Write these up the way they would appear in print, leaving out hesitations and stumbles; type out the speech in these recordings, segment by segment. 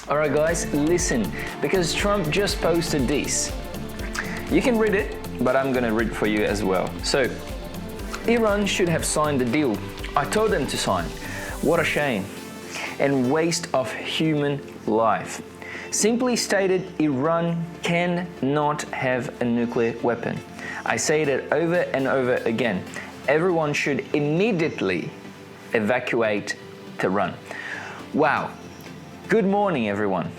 All right, guys, listen, because Trump just posted this. You can read it, but I'm gonna read for you as well. So, Iran should have signed the deal. I told them to sign. What a shame and waste of human life. Simply stated, Iran cannot have a nuclear weapon. I say that over and over again. Everyone should immediately evacuate Tehran. Wow. Good morning, everyone.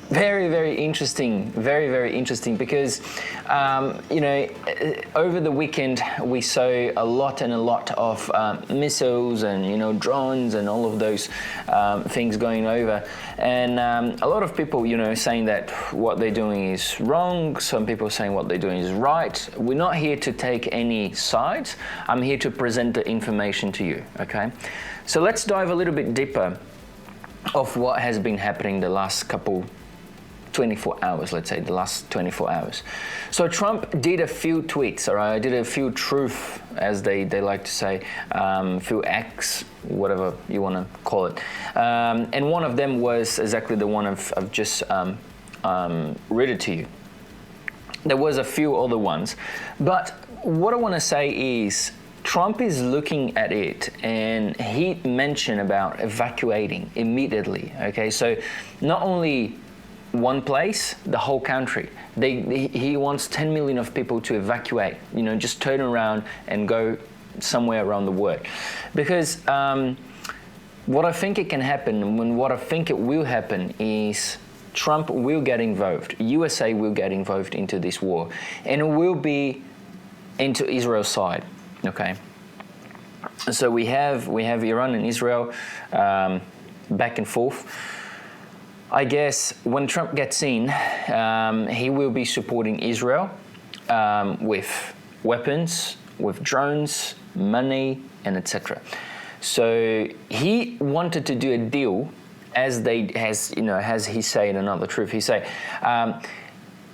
Very interesting. Very interesting because, over the weekend we saw a lot of missiles and, drones and all of those things going over. And a lot of people, saying that what they're doing is wrong. Some people saying what they're doing is right. We're not here to take any sides. I'm here to present the information to you, okay? So let's dive a little bit deeper of what has been happening the last 24 hours, let's say, the last 24 hours. So Trump did a few tweets, all right? Did a few truth, as they like to say, few X, whatever you want to call it. And one of them was exactly the one I've just read it to you. There was a few other ones. But what I want to say is, Trump is looking at it, and he mentioned about evacuating immediately, okay? So not only one place, the whole country. He wants 10 million of people to evacuate, just turn around and go somewhere around the world. Because what I think it can happen, and what I think it will happen is Trump will get involved. USA will get involved into this war, and it will be into Israel's side. Okay, so we have Iran and Israel back and forth. I guess when Trump gets in, he will be supporting Israel with weapons, with drones, money, and etc. So he wanted to do a deal, as he said in another truth. He said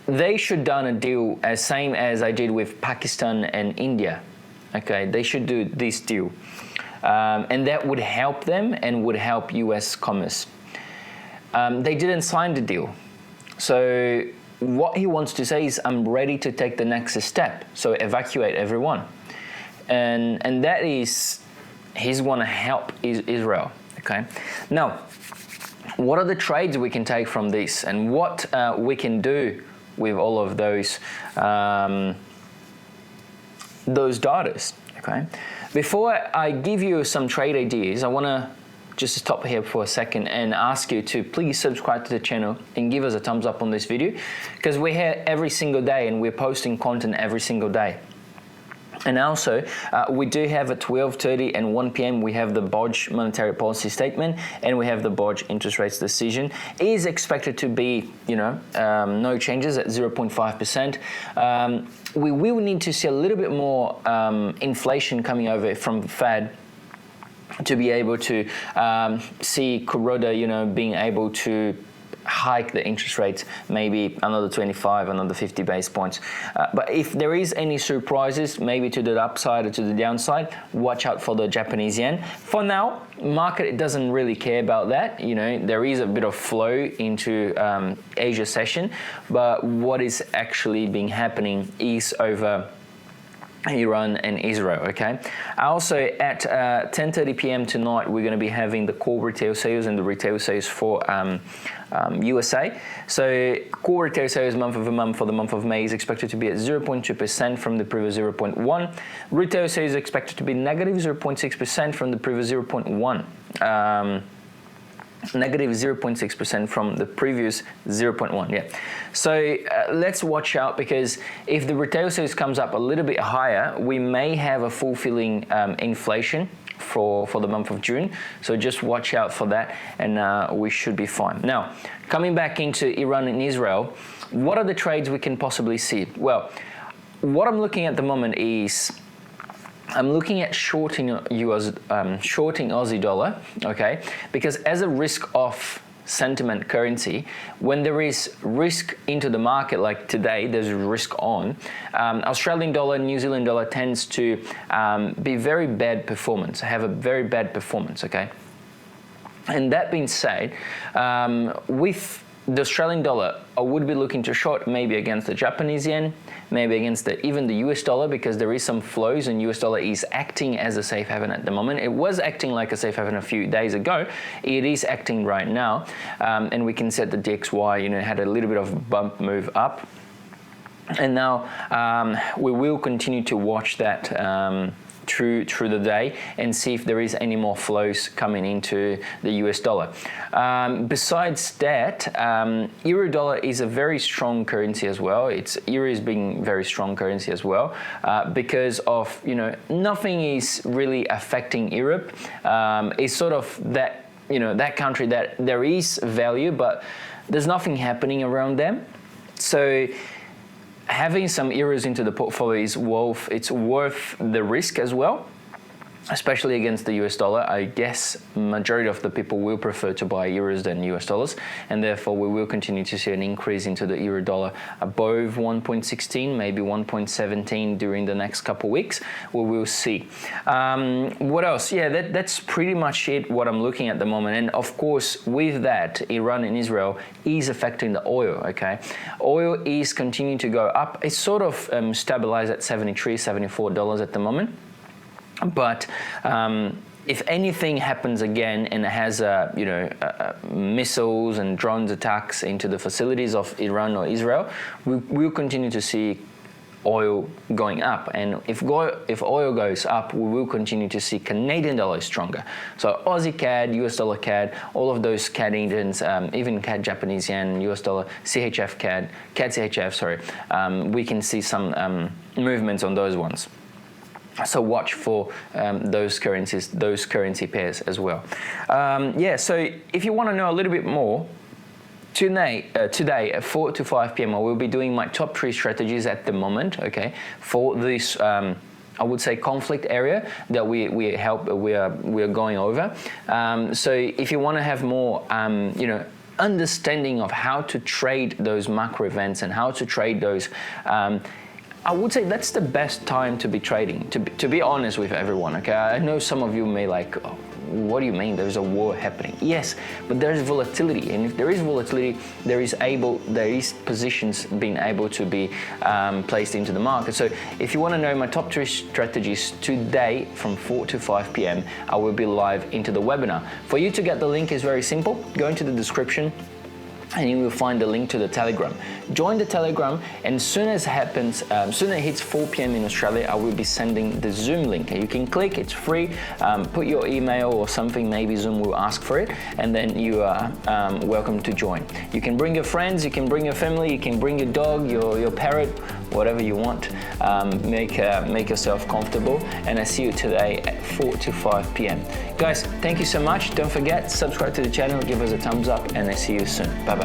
they should done a deal as same as I did with Pakistan and India. Okay, they should do this deal, and that would help them and would help U.S. commerce. They didn't sign the deal. So what he wants to say is, I'm ready to take the next step. So evacuate everyone. And that is, he's want to help Israel. Okay. Now, what are the trades we can take from this, and what we can do with all of those datas, okay? Before I give you some trade ideas, I want to just stop here for a second and ask you to please subscribe to the channel and give us a thumbs up on this video, because we're here every single day and we're posting content every single day. And also, we do have at 12:30 and 1 p.m. we have the BOJ monetary policy statement, and we have the BOJ interest rates decision. It is expected to be, no changes at 0.5%. We will need to see a little bit more inflation coming over from the Fed to be able to see Kuroda, being able to hike the interest rates, maybe another 25, another 50 base points. But if there is any surprises, maybe to the upside or to the downside, watch out for the Japanese yen. For now, market doesn't really care about that. There is a bit of flow into Asia session, but what is actually being happening is over Iran and Israel, okay? Also, at 10:30 p.m. tonight, we're going to be having the core retail sales and the retail sales for USA. So core retail sales month-over-month for the month of May is expected to be at 0.2% from the previous 0.1. Retail sales is expected to be negative 0.6% from the previous 0.1. Negative 0.6% from the previous 0.1. Yeah. So let's watch out, because if the retail sales comes up a little bit higher, we may have a fulfilling inflation for the month of June. So just watch out for that, and we should be fine. Now, coming back into Iran and Israel, what are the trades we can possibly see? Well, what I'm looking at the moment is, I'm looking at shorting Aussie dollar, okay? Because as a risk-off sentiment currency, when there is risk into the market, like today, there's a risk on, Australian dollar, New Zealand dollar tends to be very bad performance, have a very bad performance, okay? And that being said, with the Australian dollar, I would be looking to short maybe against the Japanese yen, maybe against even the US dollar, because there is some flows and US dollar is acting as a safe haven at the moment. It was acting like a safe haven a few days ago. It is acting right now. And we can set the DXY, you know, had a little bit of a bump move up. And now we will continue to watch that through the day and see if there is any more flows coming into the US dollar. Besides that, euro dollar is a very strong currency as well. Euro is being very strong currency as well because of, you know, nothing is really affecting Europe. It's sort of that, you know, that country that there is value, but there's nothing happening around them. So having some euros into the portfolio is worth the risk as well, especially against the US dollar. I guess majority of the people will prefer to buy euros than US dollars, and therefore we will continue to see an increase into the euro dollar above 1.16, maybe 1.17 during the next couple of weeks. We will see. What else? Yeah, that's pretty much it, what I'm looking at the moment. And of course, with that, Iran and Israel is affecting the oil, okay? Oil is continuing to go up. It's sort of stabilized at $73, $74 at the moment. But if anything happens again and it has, missiles and drones attacks into the facilities of Iran or Israel, we'll continue to see oil going up. And if oil goes up, we will continue to see Canadian dollar stronger. So Aussie CAD, US dollar CAD, all of those CAD Indians, even CAD Japanese yen, US dollar, CHF CAD CHF, sorry, we can see some movements on those ones. So watch for those currencies, those currency pairs as well. So if you want to know a little bit more, today at 4 to 5 p.m. I will be doing my top 3 strategies at the moment, okay, for this I would say conflict area that we are going over. So if you want to have more understanding of how to trade those macro events and how to trade those, I would say that's the best time to be trading, to be honest with everyone, okay? I know some of you may like, oh, what do you mean there's a war happening? Yes, but there's volatility, and if there is volatility, there is positions being able to be placed into the market. So if you want to know my top 3 strategies today from 4 to 5 p.m., I will be live into the webinar. For you to get the link is very simple. Go into the description and you will find the link to the Telegram. Join the Telegram, and as soon as it happens, soon it hits 4 p.m. in Australia, I will be sending the Zoom link. You can click, it's free, put your email or something, maybe Zoom will ask for it, and then you are welcome to join. You can bring your friends, you can bring your family, you can bring your dog, your parrot, whatever you want. Make yourself comfortable, and I see you today at 4 to 5 p.m. Guys, thank you so much. Don't forget, subscribe to the channel, give us a thumbs up, and I see you soon. Bye-bye.